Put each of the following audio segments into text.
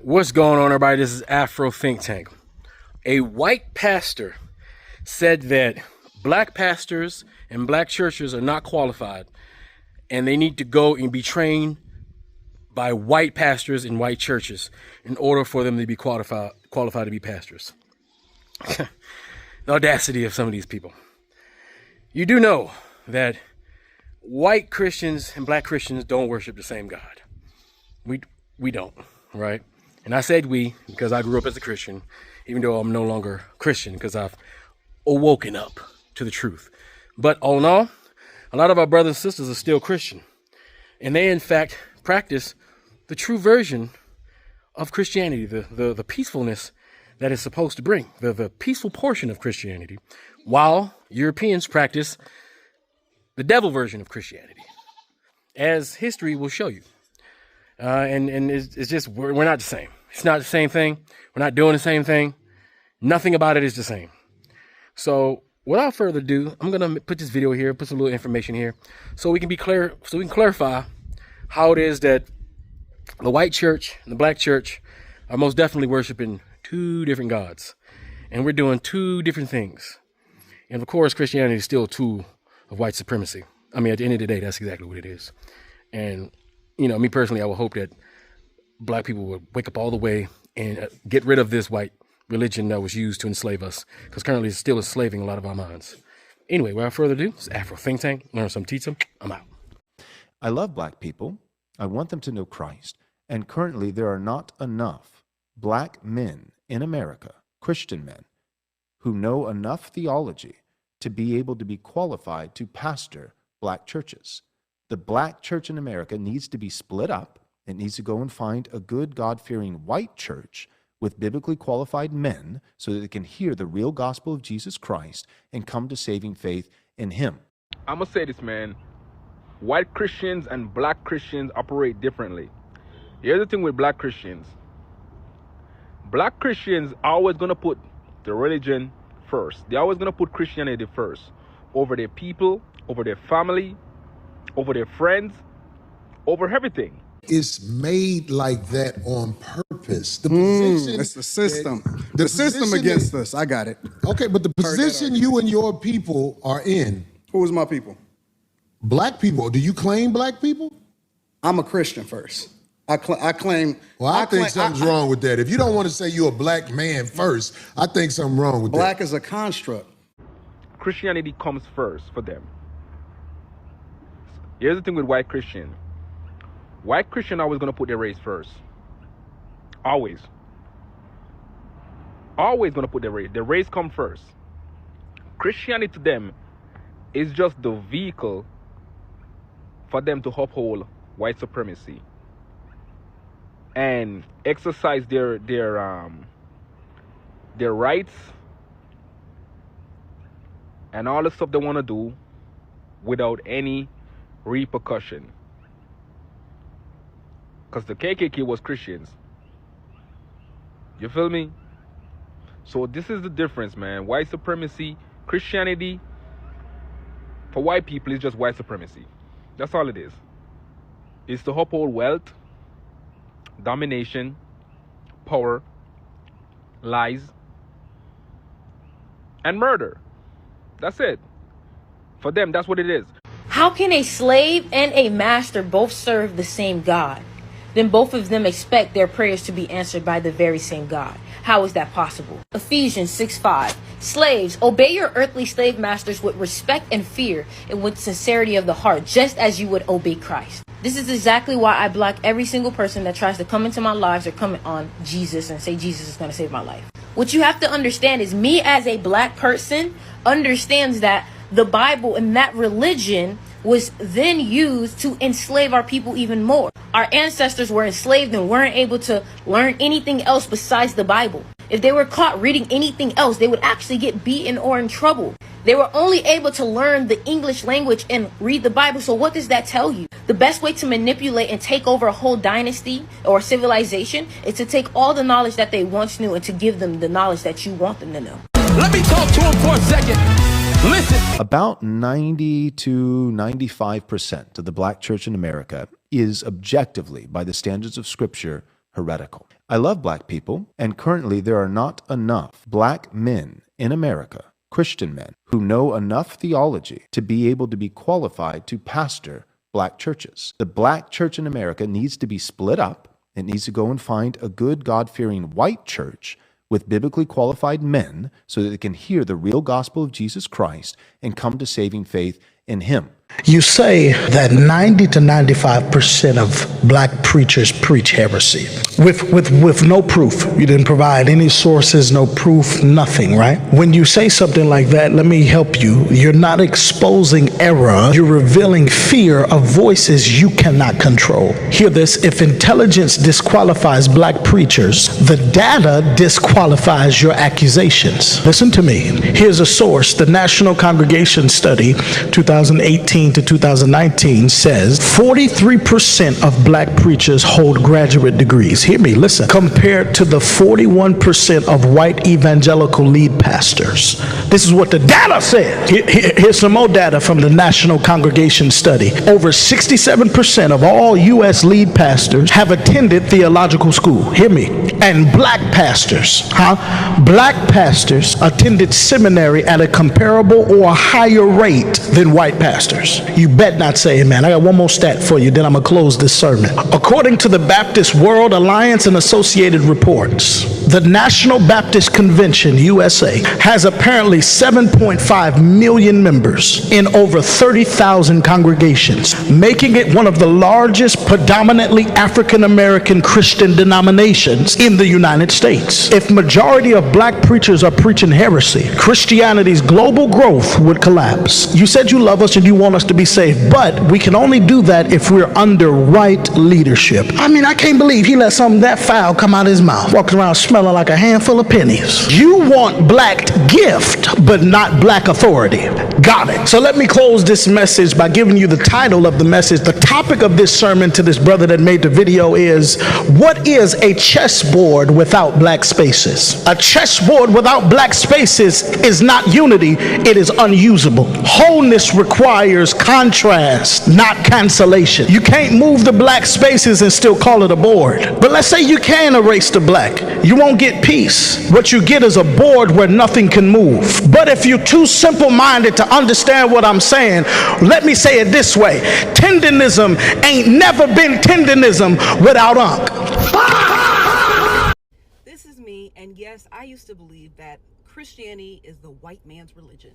What's going on, everybody? This is Afro Think Tank. A white pastor said that black pastors and black churches are not qualified, and they need to go and be trained by white pastors in white churches in order for them to be qualified to be pastors. The audacity of some of these people. You do know that white Christians and black Christians don't worship the same God. We don't, right? And I said we because I grew up as a Christian, even though I'm no longer Christian because I've awoken up to the truth. But all in all, a lot of our brothers and sisters are still Christian. And they, in fact, practice the true version of Christianity, the peacefulness that it's supposed to bring, the peaceful portion of Christianity, while Europeans practice the devil version of Christianity, as history will show you. And it's just, we're not the same. It's not the same thing. We're not doing the same thing. Nothing about it is the same. So without further ado, I'm going to put this video here, put some little information here so we can be clear, so we can clarify how it is that the white church and the black church are most definitely worshiping two different gods. And we're doing two different things. And of course, Christianity is still a tool of white supremacy. I mean, at the end of the day, that's exactly what it is. And you know, me personally, I would hope that black people would wake up all the way and get rid of this white religion that was used to enslave us, because currently it's still enslaving a lot of our minds. Anyway, without further ado, it's Afro Think Tank. Learn some, teach some. I'm out. I love black people. I want them to know Christ. And currently there are not enough black men in America, Christian men, who know enough theology to be able to be qualified to pastor black churches. The black church in America needs to be split up. It needs to go and find a good, God-fearing white church with biblically qualified men so that they can hear the real gospel of Jesus Christ and come to saving faith in him. I'm going to say this, man. White Christians and black Christians operate differently. Here's the thing with black Christians. Black Christians are always going to put the religion first. They're always going to put Christianity first over their people, over their family, over their friends, over everything. It's made like that on purpose. The position, it's the system. The system against us. I got it. Okay, but the position you and your people are in. Who is my people? Black people. Do you claim black people? I'm a Christian first. I claim. Well, I think something's wrong with that. If you don't want to say you're a black man first, I think something wrong with black that. Black is a construct. Christianity comes first for them. Here's the thing with white Christian. White Christian always going to put their race first. Always. Always going to put their race. Their race come first. Christianity to them is just the vehicle for them to uphold white supremacy and exercise their rights and all the stuff they want to do without any repercussion. Because the KKK was Christians. You feel me? So this is the difference, man. White supremacy, Christianity, for white people, is just white supremacy. That's all it is. It's to uphold wealth, domination, power, lies, and murder. That's it. For them, that's what it is. How can a slave and a master both serve the same God? Then both of them expect their prayers to be answered by the very same God. How is that possible? Ephesians 6:5. Slaves, obey your earthly slave masters with respect and fear and with sincerity of the heart, just as you would obey Christ. This is exactly why I block every single person that tries to come into my lives or comment on Jesus and say Jesus is going to save my life. What you have to understand is me as a black person understands that the Bible and that religion was then used to enslave our people even more. Our ancestors were enslaved and weren't able to learn anything else besides the Bible. If they were caught reading anything else, they would actually get beaten or in trouble. They were only able to learn the English language and read the Bible. So what does that tell you? The best way to manipulate and take over a whole dynasty or civilization is to take all the knowledge that they once knew and to give them the knowledge that you want them to know. Let me talk to him for a second. Listen. About 90 to 95% of the black church in America is objectively, by the standards of Scripture, heretical. I love black people, and currently there are not enough black men in America, Christian men, who know enough theology to be able to be qualified to pastor black churches. The black church in America needs to be split up. It needs to go and find a good God-fearing white church with biblically qualified men so that they can hear the real gospel of Jesus Christ and come to saving faith in him. You say that 90 to 95% of black preachers preach heresy with no proof. You didn't provide any sources, no proof, nothing, right? When you say something like that, let me help you. You're not exposing error. You're revealing fear of voices you cannot control. Hear this. If intelligence disqualifies black preachers, the data disqualifies your accusations. Listen to me. Here's a source. The National Congregation Study 2018 to 2019 says 43% of black preachers hold graduate degrees. Hear me, listen. Compared to the 41% of white evangelical lead pastors. This is what the data says. Here's some more data from the National Congregation Study. Over 67% of all U.S. lead pastors have attended theological school. Hear me. And black pastors, black pastors attended seminary at a comparable or higher rate than white pastors. You bet not say amen. I got one more stat for you, then I'm going to close this sermon. According to the Baptist World Alliance and Associated Reports, the National Baptist Convention, USA, has apparently 7.5 million members in over 30,000 congregations, making it one of the largest predominantly African-American Christian denominations in the United States. If majority of black preachers are preaching heresy, Christianity's global growth would collapse. You said you love us and you want us to be saved, but we can only do that if we're under right leadership. I mean, I can't believe he let something that foul come out of his mouth, walking around smelling like a handful of pennies. You want black gift, but not black authority. Got it. So let me close this message by giving you the title of the message. The topic of this sermon to this brother that made the video is, what is a chessboard without black spaces? A chessboard without black spaces is not unity, it is unusable. Wholeness requires contrast, not cancellation. You can't move the black spaces and still call it a board. But let's say you can erase the black. You won't get peace. What you get is a board where nothing can move. But if you're too simple-minded to understand what I'm saying, let me say it this way. Tendenism ain't never been tendenism without unk. This is me, and yes, I used to believe that Christianity is the white man's religion.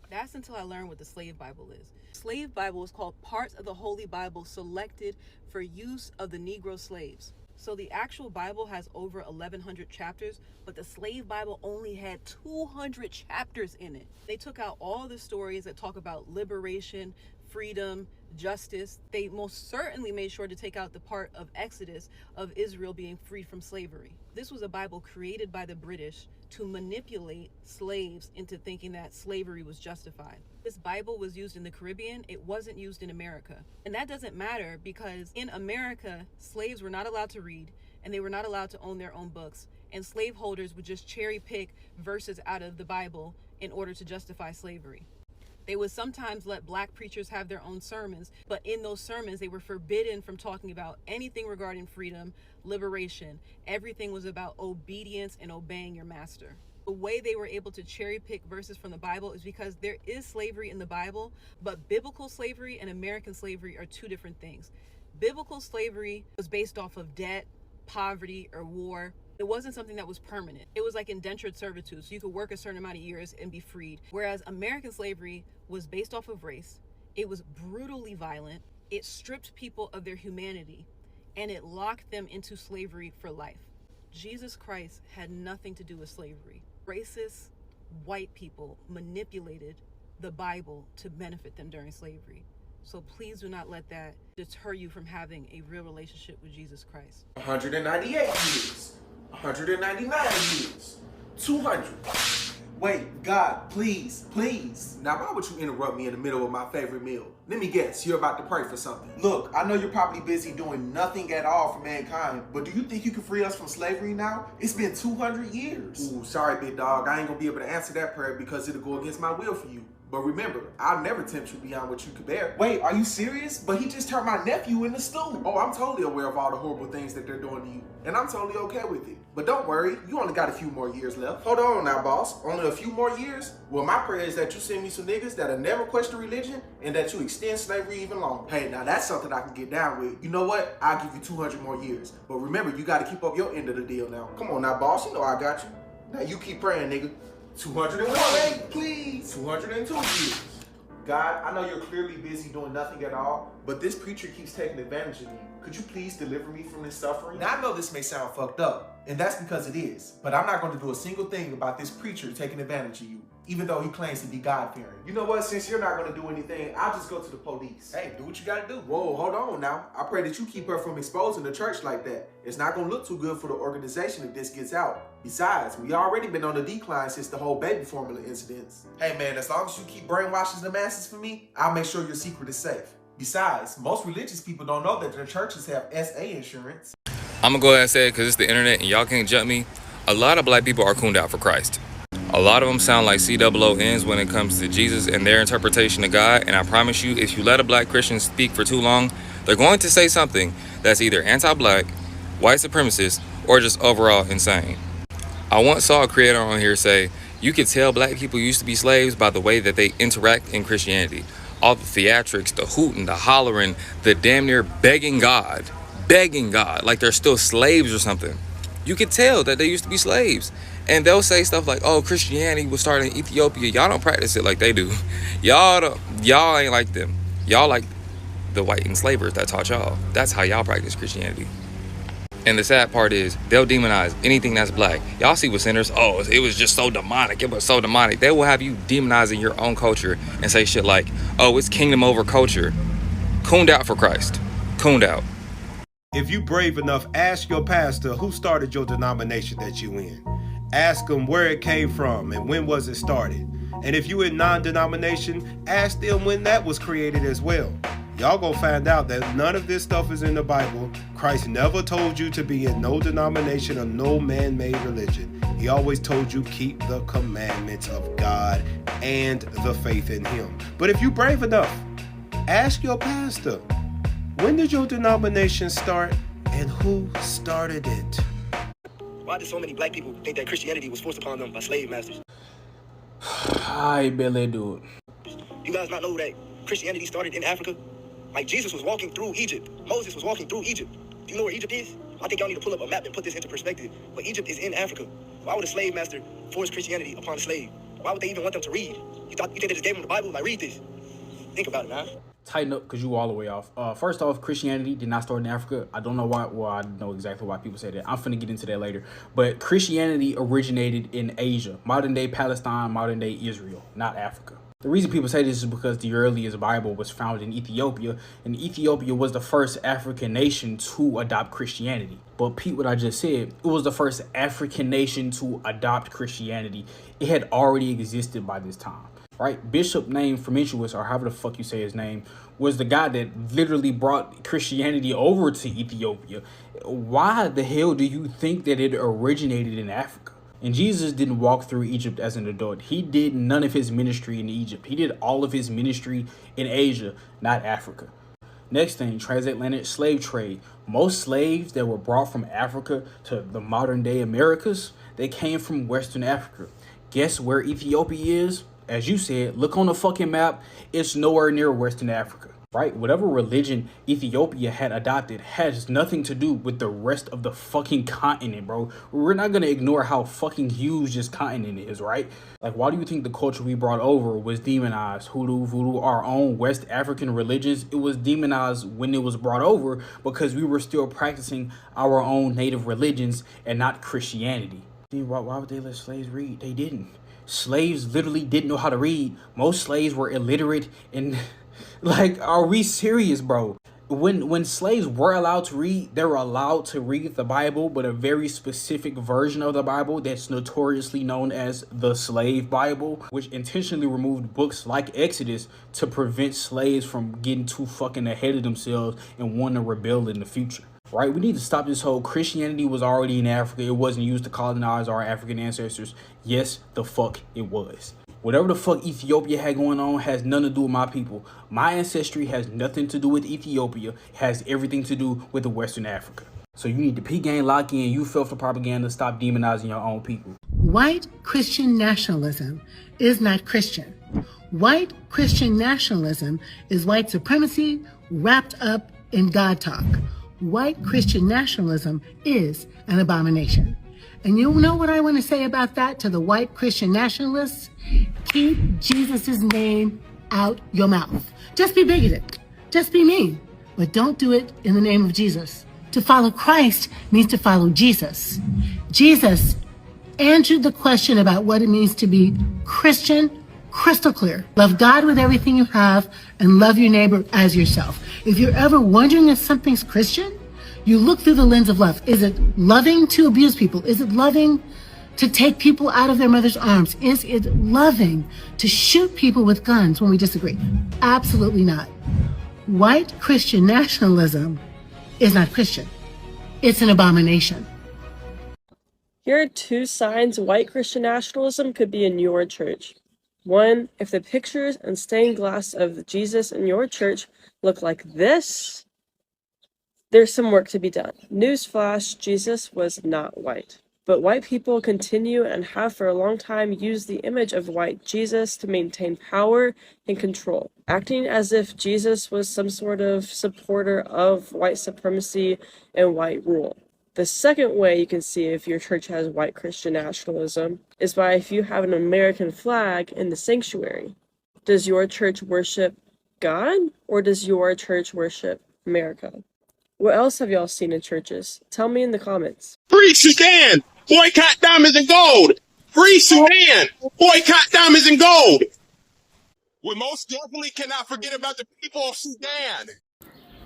That's until I learned what the slave Bible is. Slave Bible is called parts of the Holy Bible selected for use of the Negro slaves. So the actual Bible has over 1,100 chapters, but the slave Bible only had 200 chapters in it. They took out all the stories that talk about liberation, freedom, justice. They most certainly made sure to take out the part of Exodus of Israel being freed from slavery. This was a Bible created by the British to manipulate slaves into thinking that slavery was justified. This Bible was used in the Caribbean. It wasn't used in America. And that doesn't matter because in America, slaves were not allowed to read and they were not allowed to own their own books. And slaveholders would just cherry pick verses out of the Bible in order to justify slavery. They would sometimes let black preachers have their own sermons, but in those sermons, they were forbidden from talking about anything regarding freedom, liberation. Everything was about obedience and obeying your master. The way they were able to cherry pick verses from the Bible is because there is slavery in the Bible, but biblical slavery and American slavery are two different things. Biblical slavery was based off of debt, poverty, or war. It wasn't something that was permanent. It was like indentured servitude, so you could work a certain amount of years and be freed. Whereas American slavery was based off of race. It was brutally violent. It stripped people of their humanity, and it locked them into slavery for life. Jesus Christ had nothing to do with slavery. Racist white people manipulated the Bible to benefit them during slavery. So please do not let that deter you from having a real relationship with Jesus Christ. 198 years. 199 years, 200. Wait, God, please, please. Now, why would you interrupt me in the middle of my favorite meal? Let me guess, you're about to pray for something. Look, I know you're probably busy doing nothing at all for mankind, but do you think you can free us from slavery now? It's been 200 years. Ooh, sorry, big dog. I ain't gonna be able to answer that prayer because it'll go against my will for you. But remember, I'll never tempt you beyond what you can bear. Wait, are you serious? But he just turned my nephew into stew. Oh, I'm totally aware of all the horrible things that they're doing to you, and I'm totally okay with it. But don't worry, you only got a few more years left. Hold on now, boss. Only a few more years? Well, my prayer is that you send me some niggas that'll never question religion and that you extend slavery even longer. Hey, now that's something I can get down with. You know what? I'll give you 200 more years. But remember, you got to keep up your end of the deal now. Come on now, boss. You know I got you. Now you keep praying, nigga. 201. Wait, please. 202 years. God, I know you're clearly busy doing nothing at all, but this preacher keeps taking advantage of you. Could you please deliver me from this suffering? Now I know this may sound fucked up, and that's because it is, but I'm not going to do a single thing about this preacher taking advantage of you, even though he claims to be God-fearing. You know what? Since you're not going to do anything, I'll just go to the police. Hey, do what you gotta do. Whoa, hold on now. I pray that you keep her from exposing the church like that. It's not going to look too good for the organization if this gets out. Besides, we already been on the decline since the whole baby formula incidents. Hey man, as long as you keep brainwashing the masses for me, I'll make sure your secret is safe. Besides, most religious people don't know that their churches have SA insurance. I'm gonna go ahead and say it because it's the internet and y'all can't judge me. A lot of black people are cooned out for Christ. A lot of them sound like COONs when it comes to Jesus and their interpretation of God. And I promise you, if you let a black Christian speak for too long, they're going to say something that's either anti-black, white supremacist, or just overall insane. I once saw a creator on here say, you could tell black people used to be slaves by the way that they interact in Christianity. All the theatrics, the hooting, the hollering, the damn near begging God, like they're still slaves or something. You could tell that they used to be slaves. And they'll say stuff like, oh, Christianity was started in Ethiopia. Y'all don't practice it like they do. Y'all ain't like them. Y'all like the white enslavers that taught y'all. That's how y'all practice Christianity. And the sad part is, they'll demonize anything that's black. Y'all see with sinners, oh, it was just so demonic. It was so demonic. They will have you demonizing your own culture and say shit like, oh, it's kingdom over culture. Cooned out for Christ. Cooned out. If you brave enough, ask your pastor who started your denomination that you in. Ask them where it came from and when was it started. And if you in non-denomination, ask them when that was created as well. Y'all gonna find out that none of this stuff is in the Bible. Christ never told you to be in no denomination or no man-made religion. He always told you keep the commandments of God and the faith in him. But if you brave enough, ask your pastor, when did your denomination start and who started it? Why do so many black people think that Christianity was forced upon them by slave masters? I barely do it. You guys not know that Christianity started in Africa? Like Jesus was walking through Egypt. Moses was walking through Egypt. Do you know where Egypt is? I think y'all need to pull up a map and put this into perspective. But Egypt is in Africa. Why would a slave master force Christianity upon a slave? Why would they even want them to read? You think they just gave them the Bible? Like, read this. Think about it, man. Tighten up, because you all the way off. First off, Christianity did not start in Africa. I don't know why. Well, I know exactly why people say that. I'm finna get into that later. But Christianity originated in Asia, modern day Palestine, modern day Israel, not Africa. The reason people say this is because the earliest Bible was found in Ethiopia, and Ethiopia was the first African nation to adopt Christianity. But Pete, what I just said, it was the first African nation to adopt Christianity. It had already existed by this time. Right? Bishop named Frumentius, or however the fuck you say his name, was the guy that literally brought Christianity over to Ethiopia. Why the hell do you think that it originated in Africa? And Jesus didn't walk through Egypt as an adult. He did none of his ministry in Egypt. He did all of his ministry in Asia, not Africa. Next thing, transatlantic slave trade. Most slaves that were brought from Africa to the modern day Americas, they came from Western Africa. Guess where Ethiopia is? As you said, look on the fucking map. It's nowhere near Western Africa, right? Whatever religion Ethiopia had adopted has nothing to do with the rest of the fucking continent, bro. We're not gonna ignore how fucking huge this continent is, right? Like, why do you think the culture we brought over was demonized? Hoodoo, voodoo, our own West African religions, it was demonized when it was brought over because we were still practicing our own native religions and not Christianity. Why would they let slaves read? They didn't. Slaves literally didn't know how to read. Most slaves were illiterate, and like, are we serious, bro? When slaves were allowed to read, they were allowed to read the Bible, but a very specific version of the Bible that's notoriously known as the slave Bible, which intentionally removed books like Exodus to prevent slaves from getting too fucking ahead of themselves and wanting to rebel in the future. Right? We need to stop this whole Christianity was already in Africa. It wasn't used to colonize our African ancestors. Yes, the fuck it was. Whatever the fuck Ethiopia had going on has nothing to do with my people. My ancestry has nothing to do with Ethiopia. It has everything to do with the Western Africa. So you need to peak game, lock in. You fell for propaganda. Stop demonizing your own people. White Christian nationalism is not Christian. White Christian nationalism is white supremacy wrapped up in God talk. White Christian nationalism is an abomination. And you know what I want to say about that to the white Christian nationalists? Keep Jesus' name out your mouth. Just be bigoted. Just be mean. But don't do it in the name of Jesus. To follow Christ means to follow Jesus. Jesus answered the question about what it means to be Christian crystal clear. Love God with everything you have and love your neighbor as yourself. If you're ever wondering if something's Christian, you look through the lens of love. Is it loving to abuse people? Is it loving to take people out of their mother's arms? Is it loving to shoot people with guns when we disagree? Absolutely not. White Christian nationalism is not Christian. It's an abomination. Here are two signs white Christian nationalism could be in your church. One, if the pictures and stained glass of Jesus in your church look like this, there's some work to be done. Newsflash, Jesus was not white. But white people continue and have for a long time used the image of white Jesus to maintain power and control, acting as if Jesus was some sort of supporter of white supremacy and white rule. The second way you can see if your church has white Christian nationalism is by if you have an American flag in the sanctuary. Does your church worship God or does your church worship America? What else have y'all seen in churches? Tell me in the comments. Free Sudan! Boycott diamonds and gold! Free Sudan! Boycott diamonds and gold! We most definitely cannot forget about the people of Sudan!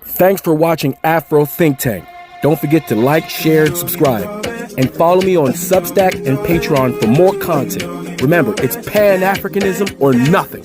Thanks for watching Afro Think Tank. Don't forget to like, share, and subscribe. And follow me on Substack and Patreon for more content. Remember, it's Pan-Africanism or nothing.